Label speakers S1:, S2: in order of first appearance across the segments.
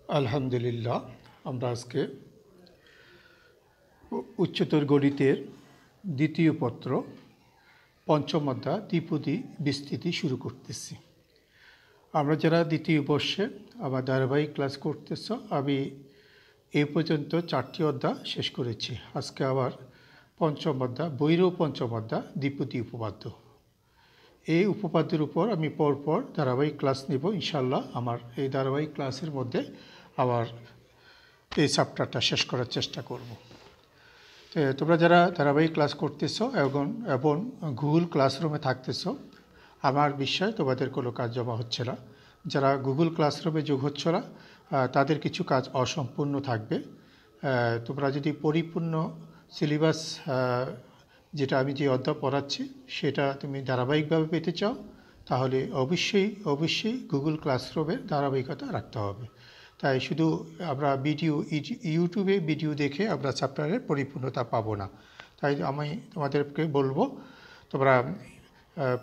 S1: আলহামদুলিল্লাহ, আমরা আজকে উচ্চতর গণিতের দ্বিতীয় পত্র পঞ্চম অধ্যায় দ্বিপদী বিস্তৃতি শুরু করতেছি। আমরা যারা দ্বিতীয় বর্ষে আবার ধারাবাহিক ক্লাস করতেছ, আমি এই পর্যন্ত 4টি অধ্যায় শেষ করেছি। আজকে আবার পঞ্চম অধ্যায়, বৈরও পঞ্চম অধ্যায় দ্বিপদী উপপাদ্য। এই উপপাদ্যের উপর আমি পরপর ধারাবাহিক ক্লাস নেব ইনশাল্লাহ। আমার এই ধারাবাহিক ক্লাসের মধ্যে আবার এই চ্যাপ্টারটা শেষ করার চেষ্টা করব। তোমরা যারা ধারাবাহিক ক্লাস করতেছো এবং গুগল ক্লাসরুমে থাকতেছো, আমার বিশ্বাস তোমাদের কোনো কাজ জমা হচ্ছে না। যারা গুগল ক্লাসরুমে যোগ হচ্ছে না, তাদের কিছু কাজ অসম্পূর্ণ থাকবে। তোমরা যদি পরিপূর্ণ সিলেবাস, যেটা আমি যে অধ্যায় পড়াচ্ছি সেটা তুমি ধারাবাহিকভাবে পেতে চাও, তাহলে অবশ্যই গুগল ক্লাসরুমের ধারাবাহিকতা রাখতে হবে। তাই শুধু আমরা ইউটিউবে ভিডিও দেখে আমরা চ্যাপ্টারের পরিপূর্ণতা পাবো না। তাই আমি তোমাদেরকে বলবো, তোমরা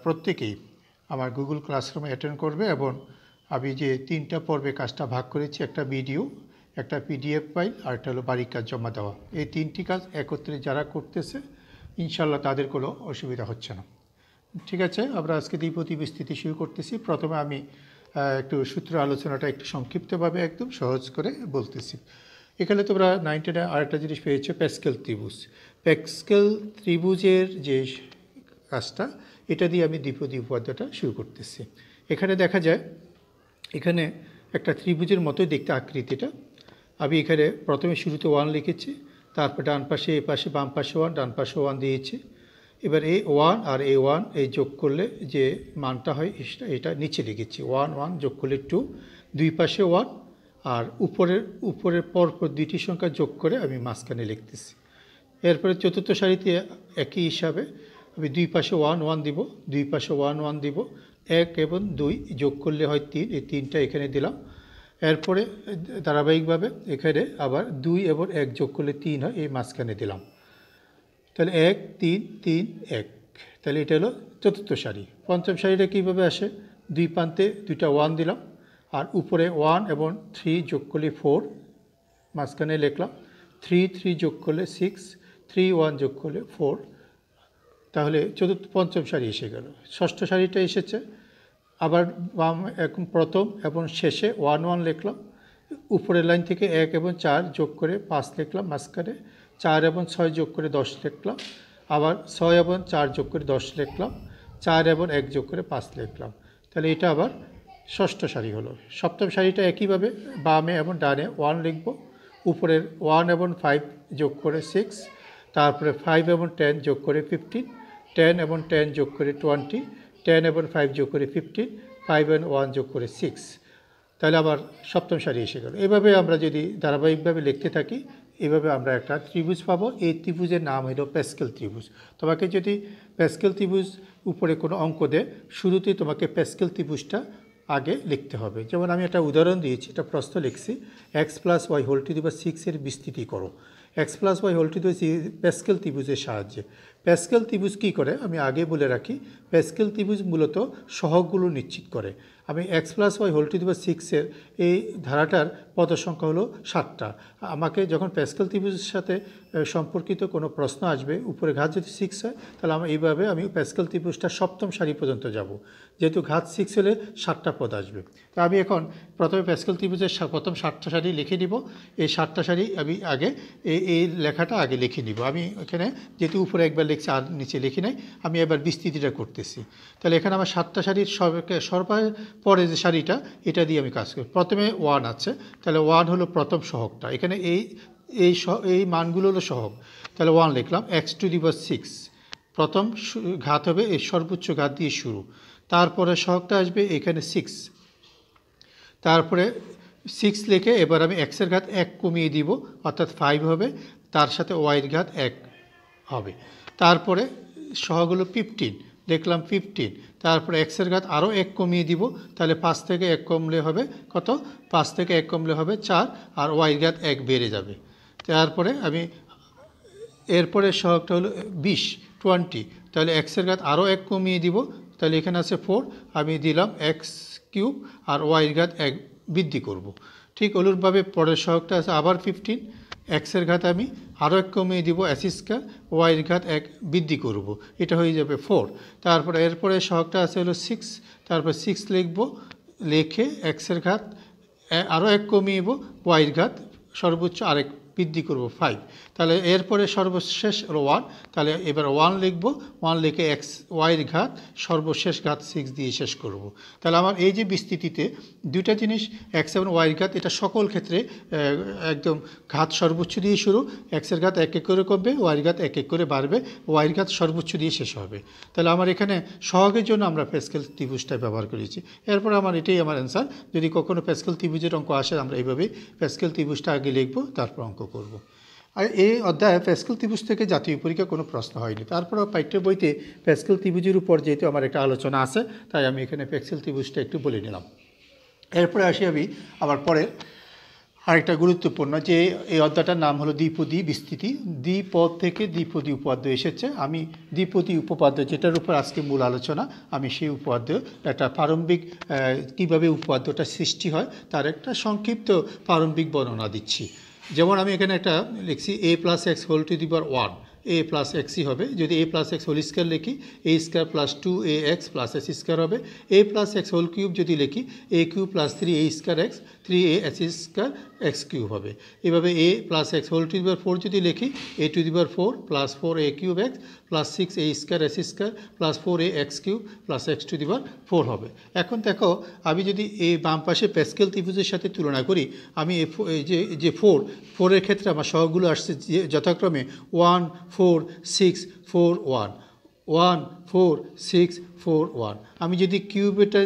S1: প্রত্যেকেই আমার গুগল ক্লাসরুমে অ্যাটেন্ড করবে এবং আমি যে 3টা পর্বে কাজটা ভাগ করেছি, একটা ভিডিও, একটা পিডিএফ ফাইল, আর একটা হলো বাড়ির কাজ জমা দেওয়া। এই 3টি কাজ একত্রে যারা করতেছে ইনশাল্লাহ তাদের কোনো অসুবিধা হচ্ছে না। ঠিক আছে, আমরা আজকে দ্বিপদী বিস্তৃতি শুরু করতেছি। প্রথমে আমি একটু সূত্র আলোচনাটা একটু সংক্ষিপ্তভাবে একদম সহজ করে বলতেছি। এখানে তোমরা 9-এ আরেকটা জিনিস পেয়েছো, প্যাসকেল ত্রিভুজ। প্যাসকেল ত্রিভুজের যে কাজটা, এটা দিয়ে আমি দ্বিপদী উপপাদ্যটা শুরু করতেছি। এখানে দেখা যায়, এখানে একটা ত্রিভুজের মতোই দেখতে আকৃতিটা। আমি এখানে প্রথমে শুরুতে 1 লিখেছি, তারপর ডান পাশে, এ পাশে, বাম পাশে 1, ডান পাশে 1 দিয়েছি। এবার A1 আর A1 এই যোগ করলে যে মানটা হয় এটা নিচে লিখেছি, 1 1 যোগ করলে 2, দুই পাশে 1, আর উপরের পরপর দুইটি সংখ্যা যোগ করে আমি মাঝখানে লিখতেছি। এরপরে চতুর্থ সারিতে একই হিসাবে আমি দুই পাশে 1 1 দিব, দুই পাশে 1 1 দিব, 1 এবং 2 যোগ করলে হয় 3, এই 3টা এখানে দিলাম। এরপরে ধারাবাহিকভাবে এখানে আবার 2 এবং 1 যোগ করলে 3 হয়, এই মাঝখানে দিলাম। তাহলে 1 3 3 1, তাহলে এটা হলো চতুর্থ সারি। পঞ্চম সারিটা কীভাবে আসে, দুই প্রান্তে 2টা 1 দিলাম, আর উপরে 1 এবং 3 যোগ করলে 4, মাঝখানে লিখলাম। 3 3 যোগ করলে 6, 3 1 যোগ করলে 4, তাহলে পঞ্চম সারি এসে গেল। ষষ্ঠ সারিটা এসেছে, আবার বাম এখন প্রথম এবং শেষে 1 1 লিখলাম। উপরের লাইন থেকে 1 এবং 4 যোগ করে 5 লিখলাম, মাঝখানে 4 এবং 6 যোগ করে 10 লিখলাম, আবার 6 এবং 4 যোগ করে 10 লিখলাম, 4 এবং 1 যোগ করে 5 লিখলাম। তাহলে এটা আবার ষষ্ঠ সারি হলো। সপ্তম সারিটা একইভাবে বামে এবং ডানে 1 লিখব, উপরের 1 এবং 5 যোগ করে 6, তারপরে 5 এবং 10 যোগ করে 15, 10 এবং 10 যোগ করে 20, 10 এবং 5 যোগ করে 15, 5 এবং 1 যোগ করে 6, তাহলে আবার সপ্তম সারি এসে গেল। এভাবে আমরা যদি ধারাবাহিকভাবে লিখতে থাকি, এভাবে আমরা একটা ত্রিভুজ পাবো। এই ত্রিভুজের নাম হলো প্যাসকেল ত্রিভুজ। তোমাকে যদি প্যাসকেল ত্রিভুজ উপরে কোনো অঙ্ক দেয়, শুরুতেই তোমাকে প্যাসকেল ত্রিভুজটা আগে লিখতে হবে। যেমন আমি একটা উদাহরণ দিয়েছি, এটা প্রশ্ন লিখছি, x + y whole to the power 6 এর বিস্তৃতি করো। x + y whole to the পাওয়ার প্যাসকেল ত্রিভুজের সাহায্যে। প্যাসকেল ত্রিভুজ কী করে আমি আগে বলে রাখি। প্যাসকেল ত্রিভুজ মূলত সহগগুলো নিশ্চিত করে। আমি x + y whole to the power 6 এর এই ধারাটার পদ সংখ্যা হলো 7টা। আমাকে যখন প্যাসকেল ত্রিভুজের সাথে সম্পর্কিত কোনো প্রশ্ন আসবে, উপরে ঘাত যদি 6 হয়, তাহলে এইভাবে আমি প্যাসকেল ত্রিভুজটা সপ্তম সারি পর্যন্ত যাব। যেহেতু ঘাত 6 হলে 7টা পদ আসবে। তো আমি এখন প্রথমে প্যাসকেল ত্রিভুজের প্রথম 7টা সারি লিখে নিব। এই 7টা সারি আমি আগে এই লেখাটা আগে লিখে নিব। আমি এখানে যেহেতু উপরে একবার লিখছি আর নিচে লিখি নাই, আমি এবার বিস্তৃতিটা করতেছি। তাহলে এখানে আমার 7টা সারির পরে যে সারিটা, এটা দিয়ে আমি কাজ করি। প্রথমে 1 আছে, তাহলে 1 হলো প্রথম সহগটা। এখানে এই মানগুলো হলো সহগ। তাহলে 1 লিখলাম। x টু দি পাওয়ার 6, প্রথম ঘাত হবে এই সর্বোচ্চ ঘাত দিয়ে শুরু, তারপরে সহগটা আসবে এখানে 6, তারপরে 6 লিখে এবার আমি x এর ঘাত 1 কমিয়ে দিব, অর্থাৎ 5 হবে, তার সাথে y এর ঘাত 1 হবে। তারপরে সহগ হলো 15, দেখলাম 15, তারপরে x এর ঘাত আরও 1 কমিয়ে দিব, তাহলে 5 থেকে 1 কমলে হবে কত, 5 থেকে 1 কমলে হবে 4, আর y এর ঘাত 1 বেড়ে যাবে। তারপরে আমি এরপরে সহগটা হলো 20, তাহলে x এর ঘাত আরও 1 কমিয়ে দিব, তাহলে এখানে আছে 4, আমি দিলাম x কিউব, আর y এর ঘাত 1 বৃদ্ধি করব। ঠিক অনুরূপভাবে পরের সহগটা আছে আবার 15, এক্সের ঘাত আমি আরও এক কমিয়ে দিব এস স্কয়ার, ওয়াইয়ের ঘাত 1 বৃদ্ধি করব, এটা হয়ে যাবে 4। তারপরে এরপরে সহগটা আছে হলো 6, তারপর 6 লিখব, লিখে এক্সের ঘাত আরও 1 কমিয়ে দিব, ওয়াইয়ের ঘাত সর্বোচ্চ আরেক বৃদ্ধি করব 5। তাহলে এরপরে সর্বশেষ হলো 1, তাহলে এবার 1 লিখব, 1 লিখে এক্স ওয়াইয়ের ঘাত সর্বশেষ ঘাত 6 দিয়ে শেষ করব। তাহলে আমার এই যে বিস্তৃতিতে দুইটা জিনিস এক্স এবং ওয়াইয়ের ঘাত, এটা সকল ক্ষেত্রে একদম ঘাত সর্বোচ্চ দিয়ে শুরু, এক্সের ঘাত 1 1 করে কমবে, ওয়াইয়ের ঘাত 1 1 করে বাড়বে, ওয়াইয়ের ঘাত সর্বোচ্চ দিয়ে শেষ হবে। তাহলে আমার এখানে সহগের জন্য আমরা প্যাসকেল ত্রিভুজটা ব্যবহার করেছি। এরপর আমার এটাই আমার অ্যান্সার। যদি কখনো প্যাসকেল ত্রিভুজের অঙ্ক আসে আমরা এইভাবেই প্যাসকেল ত্রিভুজটা আগে লিখব, তারপর অঙ্ক করব। আর এই অধ্যায়ে প্যাসকেল ত্রিভুজ থেকে জাতীয় পরীক্ষা কোনো প্রশ্ন হয়নি। তারপরও পাঠ্য বইতে প্যাসকেল ত্রিভুজের উপর যেহেতু আমার একটা আলোচনা আছে, তাই আমি এখানে প্যাসকেল ত্রিভুজটা একটু বলে নিলাম। এরপরে আসি আমি আবার পরের আরেকটা গুরুত্বপূর্ণ, যে এই অধ্যায়টার নাম হলো দ্বিপদী বিস্তৃতি। দ্বিপদ থেকে দ্বিপদী উপপাদ্য এসেছে। আমি দ্বিপদী উপপাদ্য, যেটার উপর আজকে মূল আলোচনা, আমি সেই উপপাদ্য একটা প্রারম্ভিক কীভাবে উপপাদ্যটা সৃষ্টি হয় তার একটা সংক্ষিপ্ত প্রারম্ভিক বর্ণনা দিচ্ছি। যেমন আমি এখানে একটা লিখছি a plus x whole to the power 1, a plus এক্সই হবে। যদি a plus x whole square লিখি, a square plus 2ax plus s square হবে। a plus x whole cube যদি লিখি, a cube plus 3a square x, 3a square x cube হবে। এভাবে a plus x whole to the power 4 যদি লিখি, a to the power 4 plus 4a cube x plus 6a square s square plus 4a x cube plus x to the power 4 হবে। এখন দেখো, আমি যদি এই বাম পাশে প্যাসকেল ত্রিভুজের সাথে তুলনা করি, আমি যে 4-এর ক্ষেত্রে আমার সহগগুলো আসছে যথাক্রমে 1 4 6 4 1, 1 4 6 4 1। আমি যদি কিউবেটা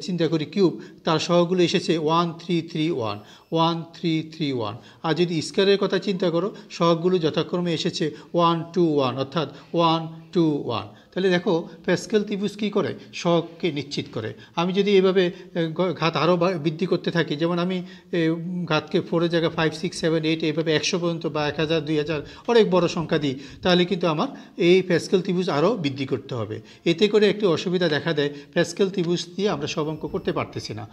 S1: চিন্তা করি, কিউব তার সহগগুলো এসেছে 1 3 3 1, 1 3 3 1। আর যদি স্কয়ারের কথা চিন্তা করো, সহগগুলো যথাক্রমে এসেছে 1 2 1, অর্থাৎ 1 2 1। তাহলে দেখো প্যাসকেল ত্রিভুজ কী করে, সহগকে নিশ্চিত করে। আমি যদি এভাবে ঘাত আরও বৃদ্ধি করতে থাকি, যেমন আমি ঘাতকে 4-এর জায়গায় 5 6 7 8 এইভাবে 100 পর্যন্ত বা 1000 2000 অনেক বড় সংখ্যা দিই, তাহলে কিন্তু আমার এই প্যাসকেল ত্রিভুজ আরও বৃদ্ধি করতে হবে। এতে করে একটি অসুবিধা দেখা দেয়, প্যাসকেল ত্রিভুজ দিয়ে আমরা সব অঙ্ক করতে পারতেছি না।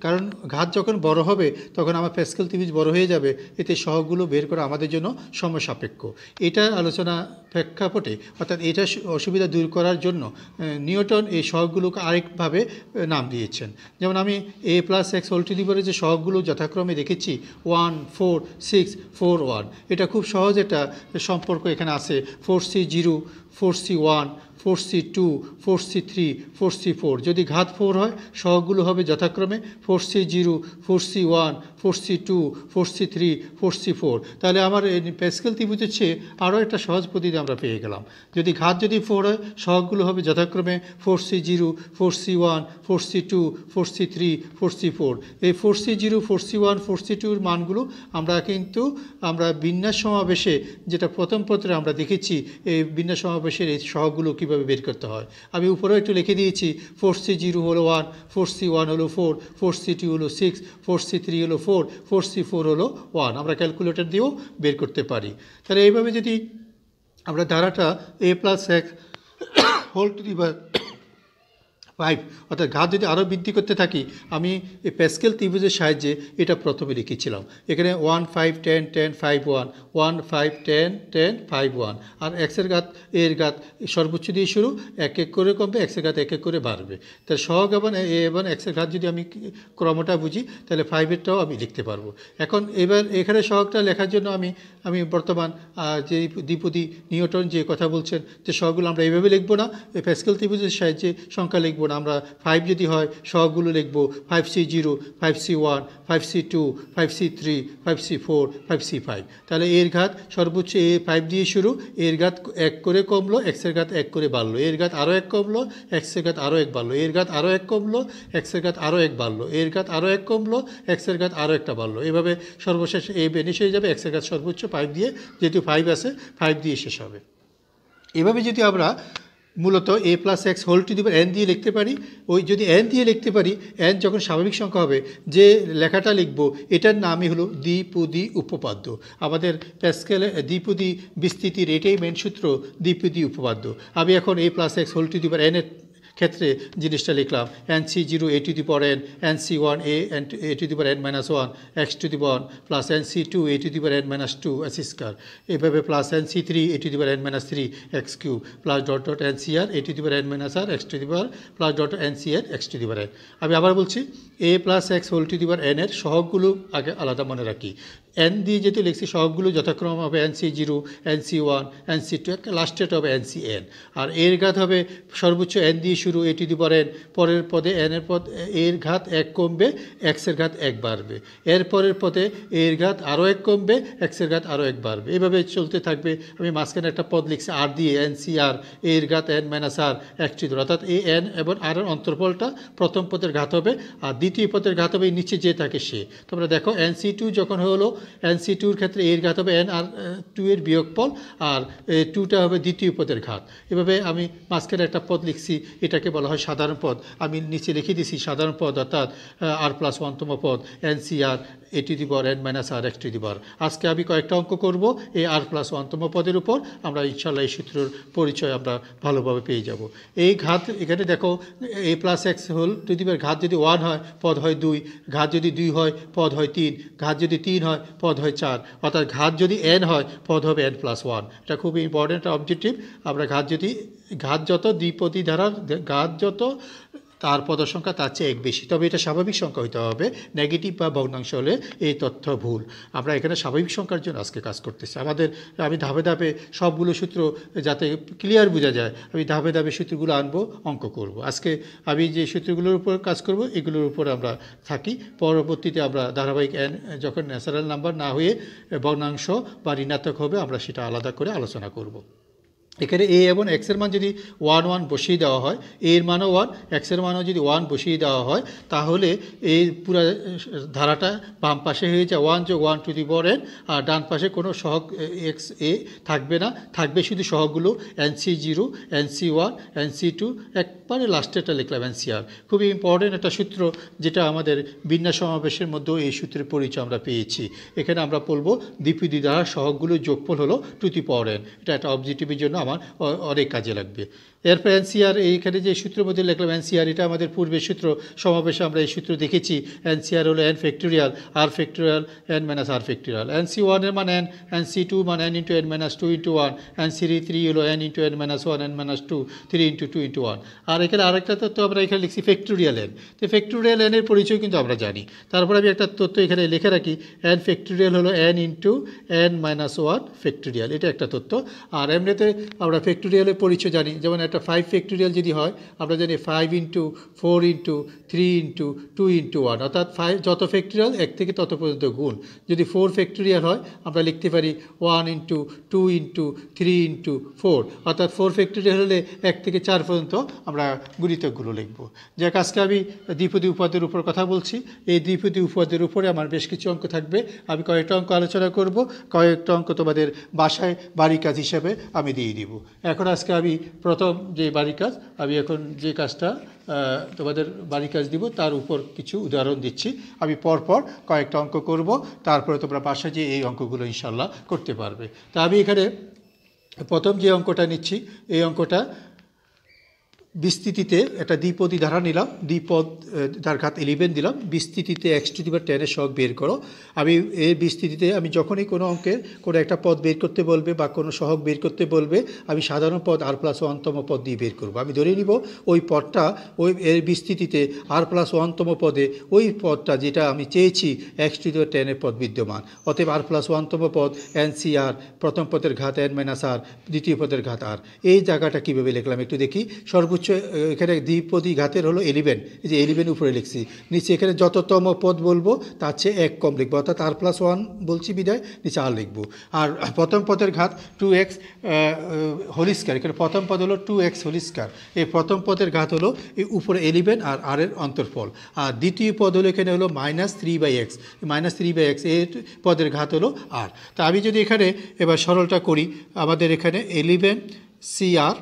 S1: কারণ ঘাত যখন বড় হবে তখন আমার প্যাসকেল ত্রিভুজ বড় হয়ে যাবে, এতে সহগগুলো বের করা আমাদের জন্য সময় সাপেক্ষ। এটা আলোচনা প্রেক্ষাপটে, অর্থাৎ এটা অসুবিধা দূর করার জন্য নিউটন এই সহগগুলোকে আরেকভাবে নাম দিয়েছেন। যেমন আমি a plus x whole two the পাওয়ারে যে সহগগুলো যথাক্রমে রেখেছি 1 4 6 4 1, এটা খুব সহজ একটা সম্পর্ক এখানে আছে। 4c0 4c1 4c2 4c3 4c4। যদি ঘাত 4 হয়, সহগগুলো হবে যথাক্রমে 4c0 4c1 4c2 4c3 4c4। তাহলে আমার প্যাসকেল ত্রিভুজের চেয়ে আরও একটা সহজ পদ্ধতি আমরা পেয়ে গেলাম। যদি ঘাত 4 হয়, সহগগুলো হবে যথাক্রমে 4c0 4c1 4c2 4c3 4c4। এই 4c0 4c1 4c2 এর মানগুলো আমরা বিন্যাস সমাবেশে, যেটা প্রথম পত্রে আমরা দেখেছি, এই বিন্যাস সমাবেশের এই সহগগুলো কীভাবে বের করতে হয়। আমি উপরেও একটু লিখে দিয়েছি, 4c0 হলো 1, 4c1 হলো 4, 4c2 হলো 6, 4c3 হলো 4, 4c4 হলো 1। আমরা ক্যালকুলেটর দিয়েও বের করতে পারি। তাহলে এইভাবে যদি আমরা ধারাটা a plus x whole to the power 5, অর্থাৎ ঘাত যদি আরও বৃদ্ধি করতে থাকি, আমি এই প্যাসকেল ত্রিভুজের সাহায্যে এটা প্রথমে লিখেছিলাম। এখানে 1 5 10 10 5 1, 1 5 10 10 5 1। আর এক্সের ঘাত এর ঘাত সর্বোচ্চ দিয়ে শুরু, 1 1 করে কমবে, এক্সের ঘাত 1 1 করে বাড়বে। তাহলে সহগ এবং এক্সের ঘাত যদি আমি ক্রমটা বুঝি, তাহলে 5-এরটাও আমি লিখতে পারবো। এখন এবার এখানে সহগটা লেখার জন্য আমি বর্তমান যে দ্বিপদী নিউটন যে কথা বলছেন, যে সহগগুলো আমরা এইভাবে লিখবো না, এই প্যাসকেল ত্রিভুজের সাহায্যে সংখ্যা লিখবো না। আমরা 5 যদি হয়, সহগগুলো লিখবো 5c0 5c1 5c2 5c3 5c4 5c5। তাহলে এর ঘাত সর্বোচ্চ 5 দিয়ে শুরু, এর ঘাত 1 করে কমলো, এক্সের ঘাত 1 করে বাড়লো, এর ঘাত আরও 1 কমলো, এক্সের ঘাত আরও 1 বাড়লো, এর ঘাত আরও 1 কমলো, এক্সের ঘাত আরও 1 বাড়লো, এর ঘাত আরও 1 কমলো, এক্সের ঘাত আরও একটা বাড়লো। এভাবে সর্বশেষ বেনিশ হয়ে যাবে, এক্সের ঘাত সর্বোচ্চ 5 দিয়ে, যেহেতু 5 আছে 5 দিয়ে শেষ হবে। এভাবে যদি আমরা মূলত a plus x whole to the power n দিয়ে লিখতে পারি, ওই যদি n দিয়ে লিখতে পারি, n যখন স্বাভাবিক সংখ্যা হবে, যে লেখাটা লিখব এটার নামই হলো দ্বিপদী উপপাদ্য। আমাদের প্যাসকেলে দ্বিপদী বিস্তৃতির এটাই মেন সূত্র, দ্বিপদী উপপাদ্য। আমি এখন a plus x whole to the power n এর ক্ষেত্রে জিনিসটা লিখলাম NC0 a to the power n, NC1 a to the power n minus 1 x to the power plus NC2 a to the power n minus 2 s square, এভাবে plus NC3 a to the power n minus 3 x cube plus dot dot NCr a to the power n minus r x to the power plus dot NCr x to the power n। আমি আবার বলছি a plus x whole to the power n এর সহগগুলো আগে আলাদা মনে রাখি। n দিয়ে যেহেতু লিখছি সহগগুলো যথাক্রম হবে NC0, NC1, NC2, লাস্টেট হবে NCn। আর এর ঘাত হবে সর্বোচ্চ n দিয়ে শুরু a to the power n, পরের পদে n এর পদ এর ঘাত 1 কমবে, x এর ঘাত 1 বাড়বে, এর পরের পদে এর ঘাত আরও 1 কমবে, x এর ঘাত আরও 1 বাড়বে, এভাবে চলতে থাকবে। আমি মাঝখানে একটা পদ লিখছি r দিয়ে NCr এর ঘাত n minus r x to the power, অর্থাৎ এই n এবং r এর অন্তর্ফলটা প্রথম পদের ঘাত হবে আর দ্বিতীয় পদের ঘাত হবে নিচে যে থাকে সে। তোমরা দেখো NC2 যখন হলো NC2 এর ক্ষেত্রে এর ঘাত হবে n আর 2 এর বিয়োগফল, আর 2টা হবে দ্বিতীয় পদের ঘাত। এভাবে আমি মাঝখানে একটা পদ লিখছি, এটাকে বলা হয় সাধারণ পদ। আমি নিচে লিখে দিছি সাধারণ পদ অর্থাৎ r প্লাস 1তম পদ NCr a to the power n minus r x to the power। আজকে আমি কয়েকটা অঙ্ক করব এই r প্লাস 1তম পদের উপর। আমরা ইনশাল্লাহ এই সূত্রের পরিচয় আমরা ভালোভাবে পেয়ে যাব। এই ঘাত এখানে দেখো a plus x whole to the power ঘাত যদি 1 হয় পদ হয় 2, ঘাত যদি 2 হয় পদ হয় 3, ঘাত যদি 3 হয় পদ হয় 4, অর্থাৎ ঘাত যদি n হয় পদ হবে n প্লাস 1। এটা খুব ইম্পর্টেন্ট অবজেক্টিভ। আমরা ঘাত যত দ্বিপদী ধারার ঘাত যত তার পদের সংখ্যা তার চেয়ে 1 বেশি, তবে এটা স্বাভাবিক সংখ্যা হইতে হবে। নেগেটিভ বা ভগ্নাংশ হলে এই তথ্য ভুল। আমরা এখানে স্বাভাবিক সংখ্যার জন্য আজকে কাজ করতেছি। আমি ধাপে ধাপে সবগুলো সূত্র যাতে ক্লিয়ার বোঝা যায়, আমি ধাপে ধাপে সূত্রগুলো আনবো, অঙ্ক করব। আজকে আমি যে সূত্রগুলোর উপর কাজ করব এগুলোর উপর আমরা থাকি। পরবর্তীতে আমরা ধারাবাহিক n যখন ন্যাচারাল নাম্বার না হয়ে ভগ্নাংশ বা ঋণাত্মক হবে আমরা সেটা আলাদা করে আলোচনা করব। এখানে a এবং x এর মান যদি 1 1 বসিয়ে দেওয়া হয়, a এর মানও 1, x এর মানও যদি 1 বসিয়ে দেওয়া হয়, তাহলে এই পুরো ধারাটা বাম পাশে হয়ে যায় 1 যোগ 1 টু দি পাওয়ার n, আর ডান পাশে কোনো সহগ x a থাকবে না, থাকবে শুধু সহগগুলো NC0, NC1, NC2, একবারে লাস্টেরটা লিখলাম NCr। খুবই ইম্পর্টেন্ট একটা সূত্র, যেটা আমাদের বিন্যাস সমাবেশের মধ্যেও এই সূত্রের পরিচয় আমরা পেয়েছি। এখানে আমরা বলবো দ্বিপদী ধারার সহগগুলোর যোগফল হলো টু দি পাওয়ার n। এটা একটা অবজেক্টিভের জন্য আমার অনেক কাজে লাগবে। এরপর NCr, এইখানে যে সূত্রের মধ্যে লিখলাম NCr, এটা আমাদের পূর্বের সূত্র সমাবেশে আমরা এই সূত্র দেখেছি। NCr হলো n factorial r factorial n minus r factorial. NC1 এর মান n, NC2 মান n into n minus 2 into 1, NC3 হলো n into n minus 1 n minus 2 3 into 2 into 1। আর এখানে আরেকটা তথ্য আমরা এখানে লিখছি ফ্যাক্টোরিয়াল n। তো ফ্যাক্টোরিয়াল n এর পরিচয় কিন্তু আমরা জানি। তারপর আমি একটা তথ্য এখানে লিখে রাখি, n ফ্যাক্টোরিয়াল হলো n into n minus 1 factorial, এটা একটা তথ্য। আর এমনিতে আমরা ফ্যাক্টোরিয়ালের পরিচয় জানি, যেমন একটা 5 ফ্যাক্টোরিয়াল যদি হয় আমরা জানি 5 ইন্টু 4 ইন্টু 3 ইন্টু 2 ইন্টু 1, অর্থাৎ 5 যত ফ্যাক্টোরিয়াল 1 থেকে তত পর্যন্ত গুণ। যদি 4 ফ্যাক্টোরিয়াল হয় আমরা লিখতে পারি 1 ইন্টু 2 ইন্টু 3 ইন্টু 4, অর্থাৎ 4 ফ্যাক্টোরিয়াল হলে 1 থেকে 4 পর্যন্ত আমরা গুণিতকগুলো লিখব। যাক, আজকে আমি দ্বিপদী উপপাদ্যের উপর কথা বলছি। এই দ্বিপদী উপপাদ্যের উপরে আমার বেশ কিছু অঙ্ক থাকবে। আমি কয়েকটা অঙ্ক আলোচনা করব, কয়েকটা অঙ্ক তোমাদের বাসায় বাড়ি কাজ হিসাবে আমি দিয়ে দিব। এখন আজকে আমি প্রথম যে বাড়ি কাজ, আমি এখন যে কাজটা তোমাদের বাড়ি কাজ দিব তার উপর কিছু উদাহরণ দিচ্ছি। আমি পরপর কয়েকটা অঙ্ক করব, তারপরে তোমরা বাসায় যে এই অঙ্কগুলো ইনশাল্লাহ করতে পারবে। তা আমি এখানে প্রথম যে অঙ্কটা নিচ্ছি, এই অঙ্কটা বিস্তৃতিতে একটা দ্বিপদী ধারা নিলাম, দ্বিপদ তার ঘাত 11 দিলাম, বিস্তৃতিতে x টু দি পাওয়ার 10 এর সহগ বের করো। আমি এই বিস্তৃতিতে আমি যখনই কোনো অঙ্কের কোনো একটা পদ বের করতে বলবে বা কোনো সহগ বের করতে বলবে, আমি সাধারণ পদ r প্লাস 1তম পদ দিয়ে বের করব। আমি ধরে নিব ওই পদটা, ওই এর বিস্তৃতিতে r প্লাস 1তম পদে ওই পদটা যেটা আমি চেয়েছি x টু দি পাওয়ার 10 এর পদ বিদ্যমান। অতএব r প্লাস 1তম পদ NCr, প্রথম পদের ঘাত n মাইনাস r, দ্বিতীয় পদের ঘাত r। এই জায়গাটা কীভাবে লিখলাম একটু দেখি। সর্বোচ্চ এখানে দ্বিপদী ঘাতের হলো 11, এই যে 11 উপরে লিখছি। নিচে এখানে যততম পদ বলবো তার চেয়ে 1 কম লিখবো, অর্থাৎ r প্লাস 1 বলছি বিদায় নিচে r লিখবো। আর প্রথম পদের ঘাত 2x হোল স্কয়ার, এখানে প্রথম পদ হলো 2x হোল স্কয়ার। এই প্রথম পদের ঘাত হলো এই উপরে 11 আর r এর অন্তর্ফল। আর দ্বিতীয় পদ হলো এখানে হলো মাইনাস 3/x, মাইনাস 3/x এর পদের ঘাত হলো r। তা আমি যদি এখানে এবার সরলটা করি, আমাদের এখানে 11 CR,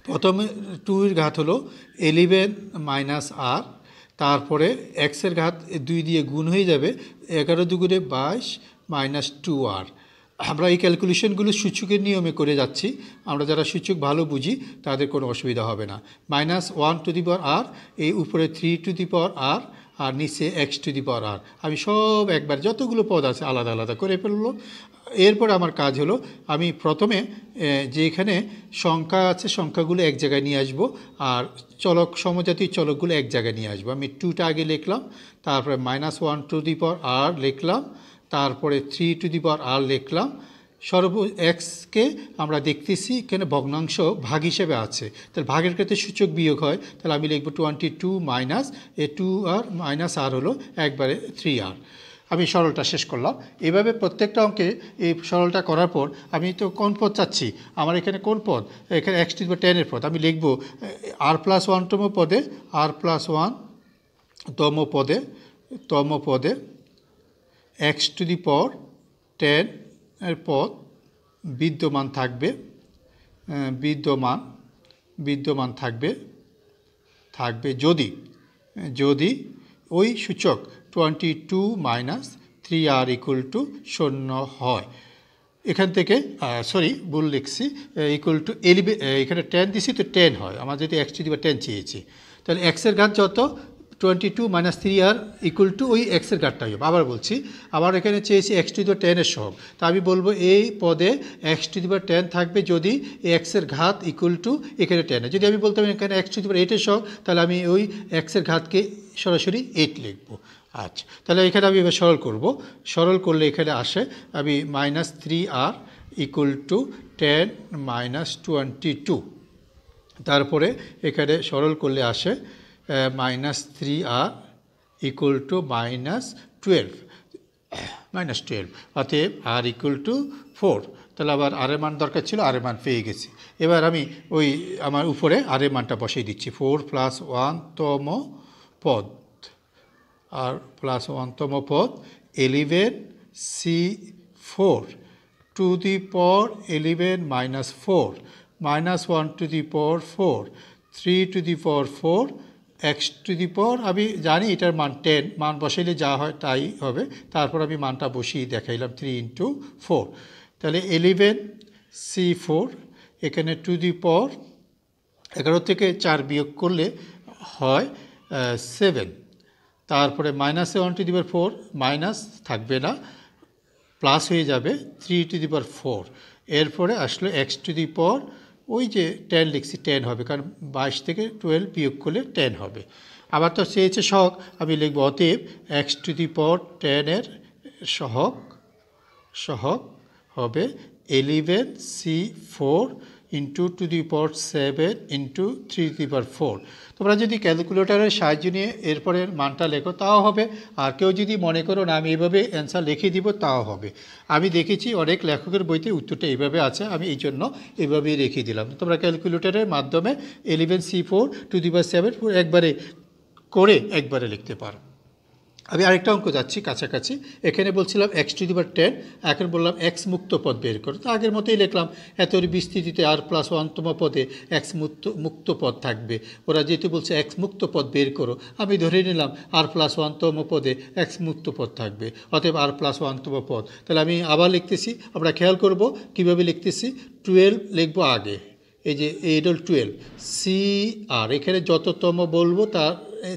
S1: প্রথমে 2 এর ঘাত হলো 11 মাইনাস r, তারপরে x এর ঘাত 2 দিয়ে গুণ হয়ে যাবে, 11 দুগুণে 22 মাইনাস 2r। আমরা এই ক্যালকুলেশনগুলো সূচকের নিয়মে করে যাচ্ছি। আমরা যারা সূচক ভালো বুঝি তাদের কোনো অসুবিধা হবে না। -1^r, এই উপরে 3^r আর নিচে x^r। আমি সব একবার যতগুলো পদ আছে আলাদা আলাদা করে ফেলবো। এরপর আমার কাজ হলো আমি প্রথমে যেখানে সংখ্যা আছে সংখ্যাগুলো এক জায়গায় নিয়ে আসবো, আর চলক সমজাতীয় চলকগুলো এক জায়গায় নিয়ে আসবো। আমি 2টা আগে লিখলাম, তারপরে -1^r লিখলাম, তারপরে 3^r লিখলাম। এক্সকে আমরা দেখতেছি এখানে ভগ্নাংশ ভাগ হিসেবে আছে, তাহলে ভাগের ক্ষেত্রে সূচক বিয়োগ হয়, তাহলে আমি লিখব 22 মাইনাস এ 2r মাইনাস আর হলো একবারে 3r। আমি সরলটা শেষ করলাম। এভাবে প্রত্যেকটা অঙ্কে এই সরলটা করার পর আমি তো কোন পদ চাচ্ছি, আমার এখানে কোন পদ, এখানে x^10 এর পদ। আমি লিখব r+1তম পদে r+1তম পদে x^10 এর পদ বিদ্যমান থাকবে যদি ওই সূচক 22 মাইনাস 3r = 0 হয়। এখান থেকে ভুল লিখছি, এখানে 10 দিছি তো 10 হয়। আমার যদি x^10 চেয়েছি, তাহলে x-এর ঘাত যত 22 মাইনাস 3r = ওই x-এর ঘাতটাই হবে। আবার বলছি, আবার এখানে চেয়েছি x^10 এর সহগ, তা আমি বলবো এই পদে x^10 থাকবে যদি x-এর ঘাত = এখানে 10। যদি আমি বলতাম এখানে x^8 এর সহগ, তাহলে আমি ওই x-এর ঘাতকে সরাসরি 8 লিখব। আচ্ছা, তাহলে এখানে আমি এবার সরল করলে এখানে আসে আমি -3r = 10 মাইনাস 22। তারপরে এখানে সরল করলে আসে -3r = -12, অতএব r = 4। তাহলে আবার আর এর মান দরকার ছিল, আর এর মান পেয়ে গেছি। এবার আমি ওই আমার উপরে আর এর মানটা বসিয়ে দিচ্ছি। 4+1তম পদ, আর +1তম পদ 11c4 to the power 11 minus 4 -1 to the power 4 3 to the power 4 x^, আমি জানি এটার মান 10, মান বসাইলে যা হয় তাই হবে। তারপর আমি মানটা বসিয়ে দেখাইলাম 3 × 4, তাহলে 11c4 এখানে টু দি পাওয়ার 11 থেকে 4 বিয়োগ করলে হয় 7। তারপরে -1 টু দি পাওয়ার 4 মাইনাস থাকবে না, প্লাস হয়ে যাবে 3 টু দি পাওয়ার 4। এরপরে আসলে x^, ওই যে 10 লিখছি 10 হবে, কারণ 22 থেকে 12 বিয়োগ করলে 10 হবে। আবার তো চেয়েছে সহগ, আমি লিখব অতএব x^10 এর সহগ হবে 11c4 × 7 × 3^4। তোমরা যদি ক্যালকুলেটরের সাহায্য নিয়ে এরপরের মানটা লেখো তাও হবে, আর কেউ যদি মনে করো না আমি এইভাবে অ্যান্সার লিখে দিব তাও হবে। আমি দেখেছি অনেক লেখকের বইতে উত্তরটা এইভাবে আছে, আমি এই জন্য এইভাবেই রেখে দিলাম। তোমরা ক্যালকুলেটরের মাধ্যমে 11c4 × 7 একবারে করে একবারে লিখতে পারো। আমি আরেকটা অঙ্ক যাচ্ছি কাছাকাছি। এখানে বলছিলাম x^10, এখন বললাম x মুক্ত পদ বের করো, তো আগের মতোই লিখলাম। এত বিস্তৃতিতে r+1তম পদে x মুক্ত পদ থাকবে। ওরা যেহেতু বলছে x মুক্ত পদ বের করো, আমি ধরে নিলাম r+1তম পদে x মুক্ত পদ থাকবে, অতএব r+1তম পদ। তাহলে আমি আবার লিখতেছি, আমরা খেয়াল করব কিভাবে লিখতেছি। 12 লিখবো আগে, এই যে এডল 12 CR, এখানে যততম বলবো তার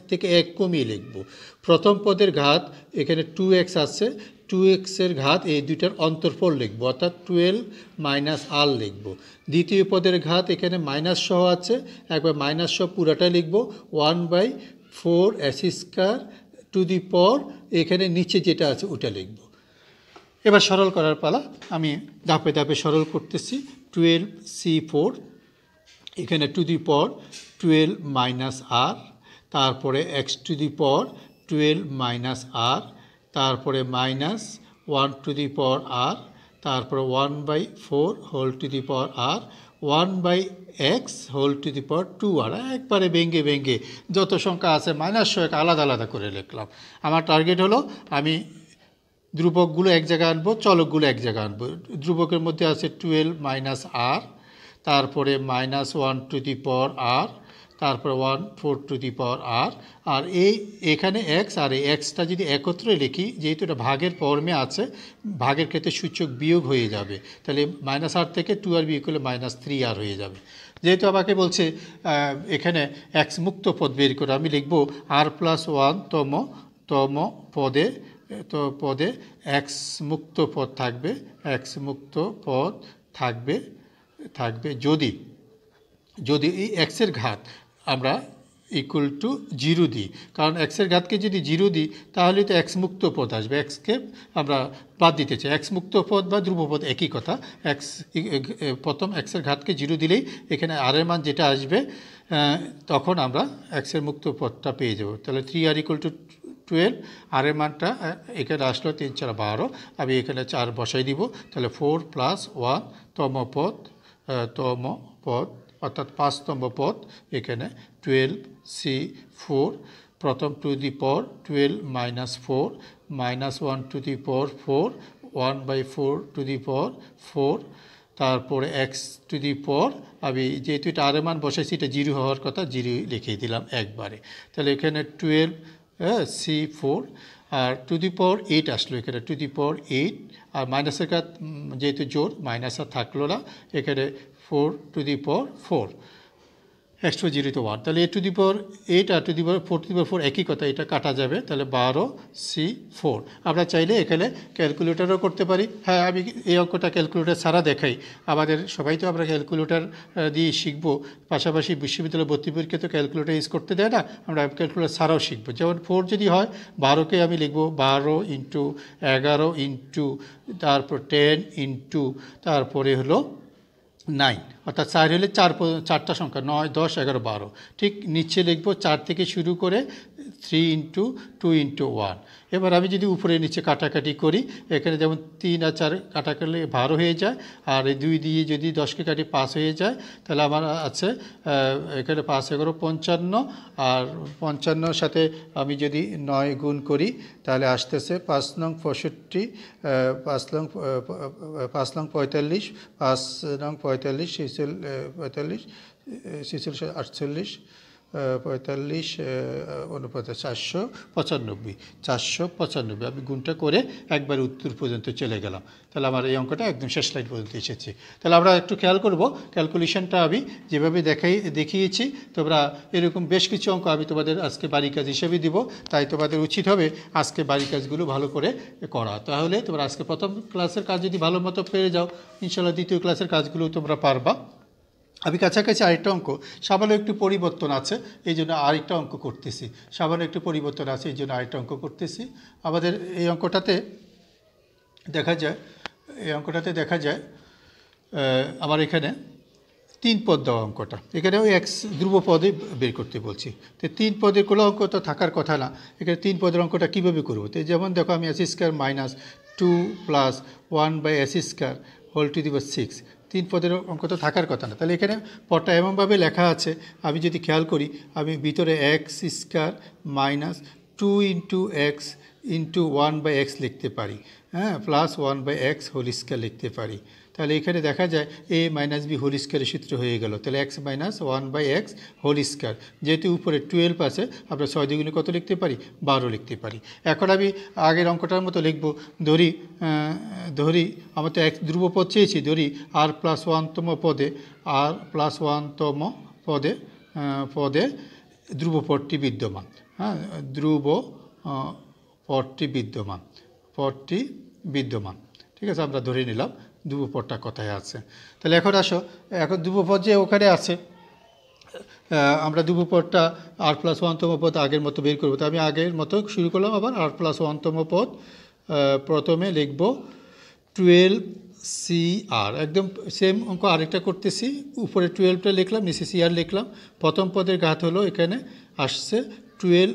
S1: থেকে 1 কমিয়ে লিখব। প্রথম পদের ঘাত এখানে 2x আছে, 2x এর ঘাত এই দুইটার অন্তরফল লিখব, অর্থাৎ 12 মাইনাস r লিখব। দ্বিতীয় পদের ঘাত এখানে মাইনাস সহ আছে, একবার মাইনাস সহ পুরাটা লিখব, 1/4 s² টু দি পাওয়ার, এখানে নিচে যেটা আছে ওটা লিখব। এবার সরল করার পালা। আমি ধাপে ধাপে সরল করতেছি। 12c4 এখানে to the power 12 minus r, তারপরে x^12 মাইনাস r, তারপরে -1 টু দি পাওয়ার r, তারপরে 1/4 whole to the power r, 1/x whole to the power 2r। একবারে ভেঙে যত সংখ্যা আছে -100 আলাদা আলাদা করে লিখলাম। আমার টার্গেট হলো আমি ধ্রুবকগুলো এক জায়গায় আনবো, চলকগুলো এক জায়গায় আনবো। ধ্রুবকের মধ্যে আছে 12 মাইনাস r, তারপরে -1 টু দি পাওয়ার r, তারপর 1/4 টু দি পাওয়ার আর, আর এখানে এক্স আর এই এক্সটা যদি একত্রে লিখি, যেহেতু এটা ভাগের ফর্মে আছে, ভাগের ক্ষেত্রে সূচক বিয়োগ হয়ে যাবে, তাহলে -r থেকে 2r বিয়োগ করলে -3r হয়ে যাবে। যেহেতু আমাকে বলছে এখানে এক্স মুক্ত পদ বের করে, আমি লিখব r+1তম পদে এক্স মুক্ত পদ থাকবে, এক্স মুক্ত পদ থাকবে যদি এই এক্সের ঘাত আমরা ইকুয়াল টু 0 দিই, কারণ এক্সের ঘাতকে যদি 0 দিই তাহলে তো এক্স মুক্ত পদ আসবে, এক্সকে আমরা বাদ দিতে চাই। এক্স মুক্ত পদ বা ধ্রুবপদ একই কথা, প্রথম এক্সের ঘাতকে 0 দিলেই এখানে আর এর মান যেটা আসবে তখন আমরা এক্সের মুক্ত পদটা পেয়ে যাব। তাহলে 3r = 12, আর এর মানটা এখানে আসলো 3 4 12, আমি এখানে 4 বসাই দিব, তাহলে 4 + 1 তম পদ অর্থাৎ 5তম পদ, এখানে 12c4 প্রথম to the power 12 - 4 -1 to the power 4 1/4 to the power 4, তারপরে এক্স টু দি পাওয়ার, আমি যেহেতু এটা আর এর মান বসাইছি, এটা 0 হওয়ার কথা, 0 লিখে দিলাম একবারে। তাহলে এখানে 12c4 R to the power 8 আসলো, এখানে টু দি পাওয়ার 8, আর মাইনাসের কাজ যেহেতু জোর, মাইনাস আর থাকলো না, এখানে 4 টু দি পাওয়ার 4, এক্সট্রা 0 তো 1, তাহলে a টু দি পাওয়ার 8 আর to the power 4 to the power 4 একই কথা, এটা কাটা যাবে, তাহলে 12c4। আমরা চাইলে এখানে ক্যালকুলেটারও করতে পারি। হ্যাঁ, আমি এই অঙ্কটা ক্যালকুলেটার ছাড়া দেখাই, আমাদের সবাই তো আমরা ক্যালকুলেটার দিয়ে শিখবো, পাশাপাশি বিশ্ববিদ্যালয় ভর্তি পরীক্ষা তো ক্যালকুলেটার ইউজ করতে দেয় না, আমরা ক্যালকুলেটার ছাড়াও শিখবো। যেমন 4 যদি হয়, 12কে আমি লিখবো 12 × 11 × তারপর 10 × তারপরে হলো 9, অর্থাৎ 4 হলে 4টা সংখ্যা, 9 10 11 12। ঠিক নিচে লিখবো 4 থেকে শুরু করে 3 × 2 × 1। এবার আমি যদি উপরে নিচে কাটাকাটি করি, এখানে যেমন 3 আর 4 কাটাকাটি 12 হয়ে যায়, আর এই 2 দিয়ে যদি 10কে কাটি 5 হয়ে যায়, তাহলে আমার আছে এখানে 5 11 55, আর 55 সাথে আমি যদি 9 গুণ করি তাহলে আসতেছে 5 নং 65, 5 নং 45, 5 নং 45, 46, 48, 45, 49, 495। আমি গুণটা করে একবার উত্তর পর্যন্ত চলে গেলাম, তাহলে আমার এই অঙ্কটা একদম শেষ লাইন পর্যন্ত এসেছে। তাহলে আমরা একটু খেয়াল করব, ক্যালকুলেশনটা আমি যেভাবে দেখিয়েছি, তোমরা এরকম বেশ কিছু অঙ্ক আমি তোমাদের আজকে বাড়ি কাজ হিসেবে দিব, তাই তোমাদের উচিত হবে আজকে বাড়ি কাজগুলো ভালো করে করা। তাহলে তোমরা আজকে প্রথম ক্লাসের কাজ যদি ভালো মতো পেরে যাও, ইনশাআল্লাহ দ্বিতীয় ক্লাসের কাজগুলো তোমরা পারবা। আমি কাছাকাছি আরেকটা অঙ্ক, সামান্য একটু পরিবর্তন আছে, এই জন্য আরেকটা অঙ্ক করতেছি। আমাদের এই অঙ্কটাতে দেখা যায় আমার এখানে 3 পদ দেওয়া অঙ্কটা, এখানে ওই এক্স ধ্রুব পদে বের করতে বলছি। তো 3 পদের কোনো অঙ্ক তো থাকার কথা না, এখানে 3 পদের অঙ্কটা কীভাবে করবো? তো যেমন দেখো, আমি s² - 2 + 1/s² whole to the power 6, 3 পদের অঙ্ক তো থাকার কথা না। তাহলে এখানে পদটা এমনভাবে লেখা আছে, আমি যদি খেয়াল করি, আমি ভিতরে x² - 2 × x × 1/x লিখতে পারি, হ্যাঁ, প্লাস 1/x হোল স্কয়ার লিখতে পারি। তাহলে এখানে দেখা যায় a - b হোল স্কয়ারের সূত্র হয়ে গেল, তাহলে x - 1/x হোল স্কয়ার। যেহেতু উপরে 12 আছে, আমরা 6 দ্বিগুণে কত লিখতে পারি? 12 লিখতে পারি। এখন আমি আগের অঙ্কটার মতো লিখব, ধরি আমার তো x ধ্রুবপদ চেয়েছি, ধরি r+1তম পদে ধ্রুবপদটি বিদ্যমান, হ্যাঁ, পদটি বিদ্যমান, ঠিক আছে, আমরা ধরে নিলাম ধ্রুবপদটা কোথায় আছে। তাহলে এখন ধ্রুবপদ যে ওখানে আছে, আমরা ধ্রুবপদটা r+1তম পদ আগের মতো বের করবো। তো আমি আগের মতো শুরু করলাম, আবার r+1তম পদ, প্রথমে লিখব 12cr, একদম সেম অঙ্ক আরেকটা করতেছি, উপরে 12টা লিখলাম, নিচে cr লিখলাম। প্রথম পদের ঘাত হলো এখানে আসছে 12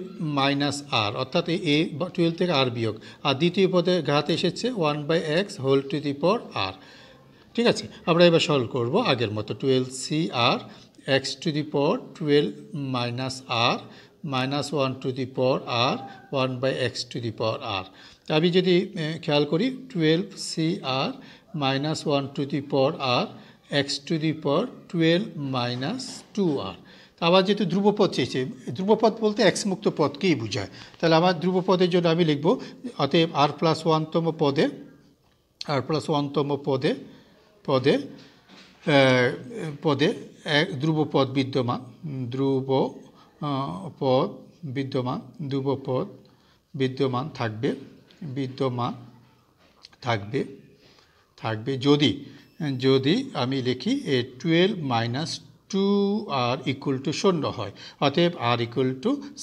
S1: - r, অর্থাৎ এই 12 থেকে r বিয়োগ, আর দ্বিতীয় পদের ঘাত এসেছে 1/x whole to the power r। ঠিক আছে, আমরা এবার সলভ করব আগের মতো। 12cr x to the power 12 - r -1 to the power r 1/x to the power r। আমি যদি খেয়াল করি, 12cr -1 to the power r x to the power 12 - 2r, আবার যেহেতু ধ্রুবপদ চেয়েছে, ধ্রুবপদ বলতে এক্স মুক্ত পদকেই বোঝায়, তাহলে আমার ধ্রুবপদের জন্য আমি লিখব অতএব r+1তম পদে পদে পদে ধ্রুবপদ বিদ্যমান, ধ্রুবপদ বিদ্যমান থাকবে যদি আমি লিখি 12 - 2r = 0 হয়, অতএব r =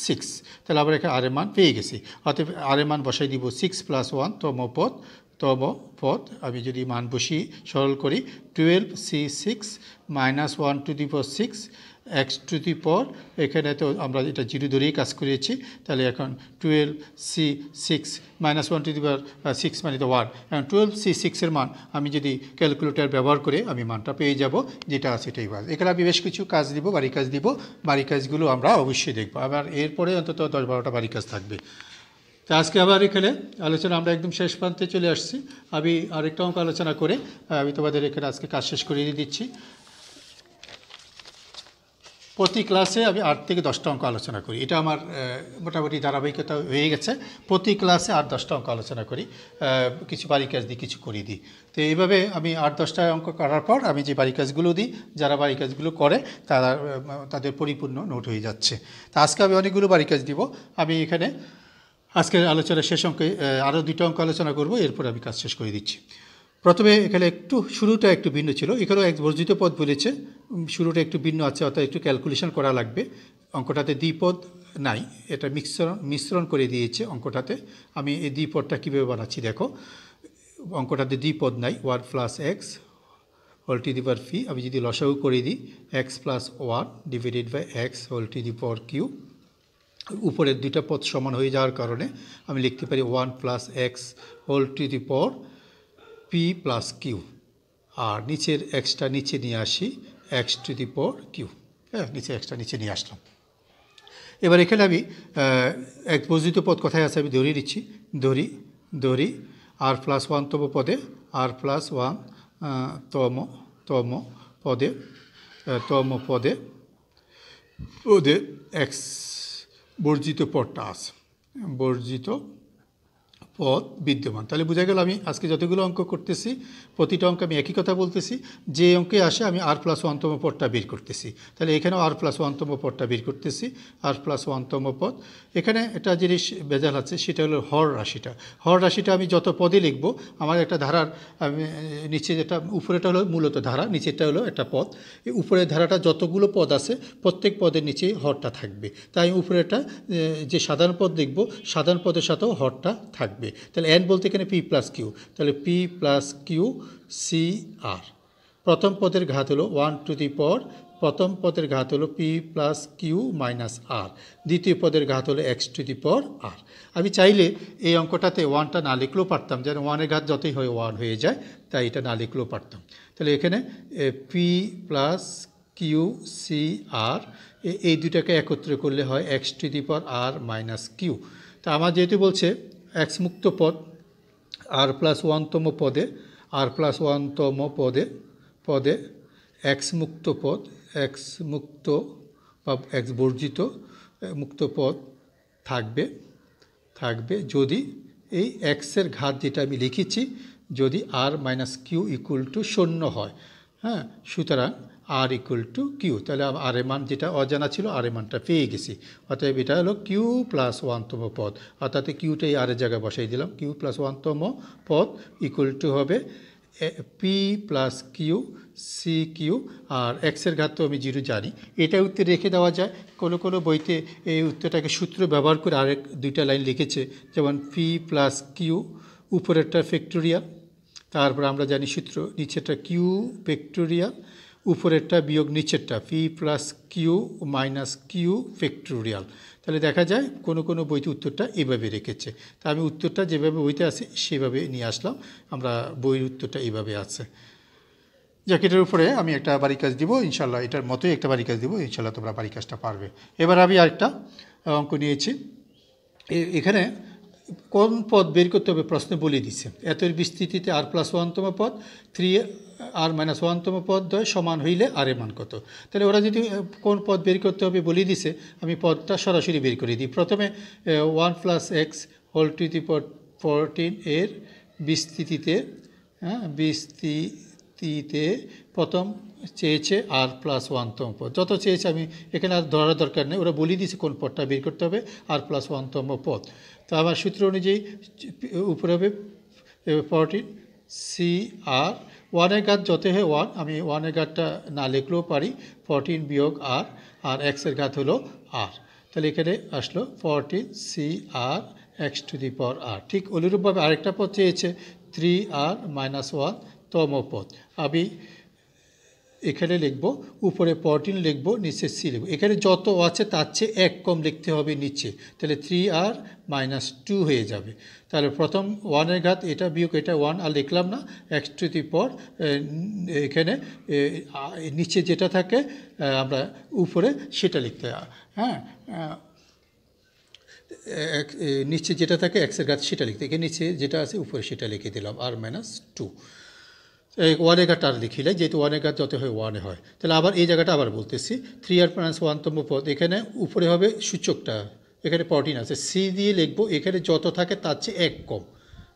S1: 6। তাহলে আমরা এখানে r এর মান পেয়ে গেছি, অতএব r এর মান বসাই দিব 6 + 1 তম পদ। আমি যদি মান বসিয়ে সরল করি 12c6 - 1⁶ x⁴, এখানে তো আমরা এটা 0 ধরেই কাজ করেছি, তাহলে এখন 12c6 - 1⁶ মানে তো 1, এখন 12c6 এর মান আমি যদি ক্যালকুলেটর ব্যবহার করে আমি মানটা পেয়ে যাব, যেটা আছে এটাই বাদ। এখানে আমি বেশ কিছু কাজ দিব, বাড়ি কাজগুলো আমরা অবশ্যই দেখব, আবার এরপরে অন্তত 10-12টা বাড়ি কাজ থাকবে। তো আজকে আবার এখানে আলোচনা আমরা একদম শেষ প্রান্তে চলে আসছি। আমি আরেকটা অঙ্ক আলোচনা করে আমি তোমাদের এখানে আজকে কাজ শেষ করিয়ে দিচ্ছি। প্রতি ক্লাসে আমি 8 থেকে 10টা অঙ্ক আলোচনা করি, এটা আমার মোটামুটি ধারাবাহিকতা হয়ে গেছে। প্রতি ক্লাসে 8-10টা অঙ্ক আলোচনা করি, কিছু বাড়ি কাজ দিই, কিছু করিয়ে দিই। তো এইভাবে আমি 8-10টা অঙ্ক করার পর আমি যে বাড়ি কাজগুলো দিই, যারা বাড়ি কাজগুলো করে তাদের পরিপূর্ণ নোট হয়ে যাচ্ছে। তো আজকে আমি অনেকগুলো বাড়ি কাজ দিব। আমি এখানে আজকের আলোচনার শেষ অঙ্কে আরও 2টা অঙ্ক আলোচনা করব, এরপর আমি কাজ শেষ করে দিচ্ছি। প্রথমে এখানে শুরুটা একটু ভিন্ন ছিল, এখানেও এক বর্জিত পদ বলেছে, শুরুটা একটু ভিন্ন আছে, অর্থাৎ একটু ক্যালকুলেশন করা লাগবে। অঙ্কটাতে দ্বিপদ নাই, এটা মিশ্রণ করে দিয়েছে অঙ্কটাতে। আমি এই দ্বিপদটা কীভাবে বানাচ্ছি দেখো, অঙ্কটাতে দ্বিপদ নাই, 1 + x whole to the power p. আমি যদি লসাগু করে দিই x + 1 / x whole to the power q, উপরের 2টা পদ সমান হয়ে যাওয়ার কারণে আমি লিখতে পারি 1 + x whole to the power p + q, আর নিচের এক্সটা নিচে নিয়ে আসি x⁴ হ্যাঁ, এক্সটা নিচে নিয়ে আসলাম। এবার এখানে আমি এক বর্জিত পদ কোথায় আছে আমি ধরিয়ে দিচ্ছি, ধরি r+1তম পদে পদে x বর্জিত পদটা আছে, বর্জিত পদ বিদ্যমান। তাহলে বোঝা গেল আমি আজকে যতগুলো অঙ্ক করতেছি প্রতিটা অঙ্কে আমি একই কথা বলতেছি, যে অঙ্কে আসে আমি r+1তম পদটা বের করতেছি। তাহলে এখানেও r+1তম পদটা বের করতেছি, r+1তম পদ। এখানে একটা জিনিস বেজাল আছে, সেটা হলো হর রাশিটা আমি যত পদে লিখব, আমার একটা ধারার নিচে যেটা উপরেটা হলো মূলত ধারা, নিচেরটা হলো একটা পদ। এই উপরের ধারাটা যতগুলো পদ আছে প্রত্যেক পদের নিচে হরটা থাকবে, তাই উপরেটা যে সাধারণ পদ লিখব, সাধারণ পদের সাথেও হরটা থাকবে। তাহলে n বলতে এখানে p + q, তাহলে p + q CR। প্রথম পদের ঘাত হলো 1⁴, প্রথম পদের ঘাত হলো p + q - r, দ্বিতীয় পদের ঘাত হলো x⁴r। আমি চাইলে এই অঙ্কটাতে 1টা না লিখলেও পারতাম, যেন 1-এর ঘাত যতই হয় 1 হয়ে যায়, তাই এটা না লিখলেও পারতাম। তাহলে এখানে p + q CR, এই দুটাকে একত্র করলে হয় x⁴r - q। তা আমার যেহেতু বলছে x মুক্ত পদ, r+1তম পদে x মুক্ত বা x বর্জিত মুক্ত পদ থাকবে যদি এই x-এর ঘাত যেটা আমি লিখেছি যদি r - q = 0 হয়। হ্যাঁ, সুতরাং r = q, তাহলে r এর মান যেটা অজানা ছিল r এর মানটা পেয়ে গেছি, অতএব এটা হলো q + 1তম পদ, অর্থাৎ qটাই r এর জায়গায় বসাই দিলাম। q + 1তম পদ = হবে p + q CQ, আর x-এর ঘাত তো আমি 0 জানি, এটা উত্তর রেখে দেওয়া যায়। কোনো বইতে এই উত্তরটাকে সূত্র ব্যবহার করে আরেক 2টা লাইন লিখেছে, যেমন p + q উপরেরটা ফ্যাক্টোরিয়াল, তারপর আমরা জানি সূত্র নিচেরটা q ফ্যাক্টোরিয়াল, উপরেরটা বিয়োগ নিচেরটা p + q - q ফ্যাক্টোরিয়াল। তাহলে দেখা যায় কোনো বইতে উত্তরটা এভাবে রেখেছে, তা আমি উত্তরটা যেভাবে বইতে আছে সেভাবে নিয়ে আসলাম। আমরা বইয়ের উত্তরটা এইভাবে আছে। জ্যাকেটের উপরে আমি একটা বাড়ি কাজ দিব, ইনশাল্লাহ এটার মতোই একটা বাড়ি কাজ দিব, ইনশাল্লাহ তোমরা বাড়ি কাজটা পারবে। এবার আমি আরেকটা অঙ্ক নিয়েছি, এখানে কোন পদ বের করতে হবে প্রশ্নে বলে দিচ্ছে। এত বিস্তৃতিতে r+1তম পদ, আর মাইনাস ওয়ানতম পদদ্বয় সমান হইলে আর এর মান কত। তাহলে ওরা যদি কোন পদ বের করতে হবে বলে দিছে, আমি পদটা সরাসরি বের করে দিই। প্রথমে 1 + x হোল টু দি পাওয়ার 14 এর বিস্তৃতিতে প্রথম চেয়েছে আর প্লাস ওয়ানতম পদ। যত চেয়েছে আমি এখানে আর ধরার দরকার নেই, ওরা বলে দিয়েছে কোন পদটা বের করতে হবে, আর প্লাস ওয়ানতম পদ। তো আমার সূত্র অনুযায়ী উপরে হবে 14 সি আর 1-এর ঘাত যত হয় 1, আমি 1-এর ঘাতটা না লিখলেও পারি, 14 বিয়োগ আর, আর এক্সের ঘাত হলো আর। তাহলে এখানে আসলো 14 C r x to the power r. ঠিক অনুরূপভাবে আরেকটা পদ চেয়েছে 3r - 1তম পদ। আমি এখানে লিখব, উপরে 14 লিখব, নিচে সি লিখব। এখানে যত আছে তার চেয়ে 1 কম লিখতে হবে নিচে, তাহলে 3r - 2 হয়ে যাবে। তাহলে প্রথম 1-এর ঘাত এটা বিয়োগ এটা 1 আর লিখলাম না, এক্স টু দি পাওয়ার এখানে নিচে যেটা থাকে আমরা উপরে সেটা লিখতে হয়। হ্যাঁ, নিচে যেটা থাকে এক্সের ঘাত সেটা লিখতে, এখানে নিচে যেটা আছে উপরে সেটা লিখে দিলাম আর -2। 1-এর ঘাত আর লিখিলে, যেহেতু 1-এর ঘাত যত হয় 1 হয়। তাহলে আবার এই জায়গাটা আবার বলতেছি, 3r - 1তম পদ, এখানে উপরে হবে সূচকটা, এখানে 14 আছে, সি দিয়ে লিখবো, এখানে যত থাকে তার চেয়ে 1 কম।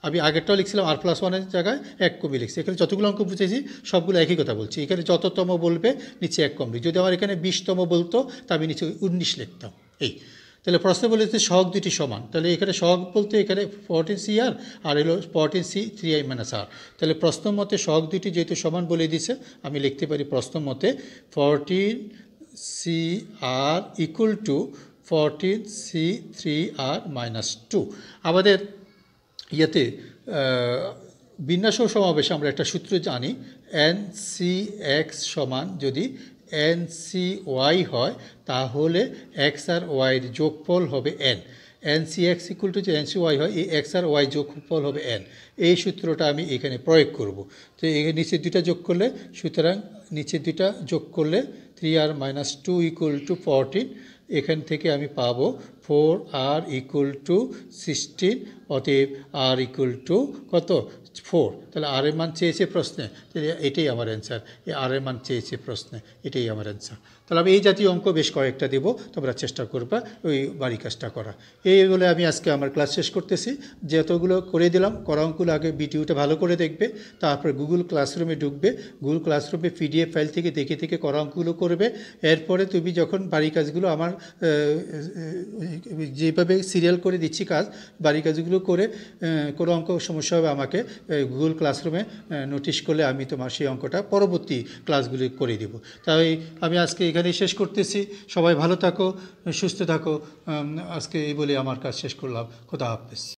S1: আমি আগেরটাও লিখছিলাম আর প্লাস 1-এর জায়গায় 1 কমই লিখছি। এখানে যতগুলো অঙ্ক বুঝেছি সবগুলো একই কথা বলছি, এখানে যততম বলবে নিচে 1 কম লিখি। যদি আমার এখানে 20তম বলতো তা আমি নিচে 19 লিখতাম। এই তাহলে প্রশ্ন বলেছে সহগ দুটি সমান, তাহলে এখানে সহগ বলতে এখানে 14cr আর এলো 14c 3i - r। তাহলে প্রশ্ন মতে সহগ দুটি যেহেতু সমান বলে দিছে, আমি লিখতে পারি প্রশ্ন মতে 14cr = 14c 3r - 2। আমাদের ইয়েতে বিন্যাস ও সমাবেশে আমরা একটা সূত্র জানি, NCX সমান যদি NCY হয় তাহলে x আর y এর যোগফল হবে n। NCX = যে NCY হয়, এই x আর y যোগফল হবে n। এই সূত্রটা আমি এখানে প্রয়োগ করব। তো এখানে নিচে দুইটা যোগ করলে, সুতরাং নিচে দুইটা যোগ করলে 3r - 2 = 14। এখান থেকে আমি পাবো 4r = 16, অতএব r = কত, 4। তাহলে আর এর মান চেয়েছে প্রশ্নে, তাহলে এটাই আমার অ্যান্সার। এই আর এর মান চেয়েছে প্রশ্নে, এটাই আমার অ্যান্সার। তাহলে আমি এই জাতীয় অঙ্ক বেশ কয়েকটা দেবো, তোমরা চেষ্টা করবা ওই বাড়ি কাজটা করা। এই বলে আমি আজকে আমার ক্লাস শেষ করতেছি। যতগুলো করে দিলাম, করা অঙ্কগুলো আগে ভিডিওটা ভালো করে দেখবে, তারপরে গুগল ক্লাসরুমে ঢুকবে, গুগল ক্লাসরুমে PDF ফাইল থেকে দেখে করা অঙ্কগুলো করবে। এরপরে তুমি যখন বাড়ি কাজগুলো আমার যেভাবে সিরিয়াল করে দিচ্ছি কাজ, বাড়ি কাজগুলো করে কোনো অঙ্ক সমস্যা হবে আমাকে গুগল ক্লাসরুমে নোটিশ করলে আমি তোমার সেই অঙ্কটা পরবর্তী ক্লাসগুলি করে দেব। তাই আমি আজকে এখানেই শেষ করতেছি। সবাই ভালো থাকো, সুস্থ থাকো। আজকে এই বলে আমার কাজ শেষ করলাম। খোদা হাফেজ।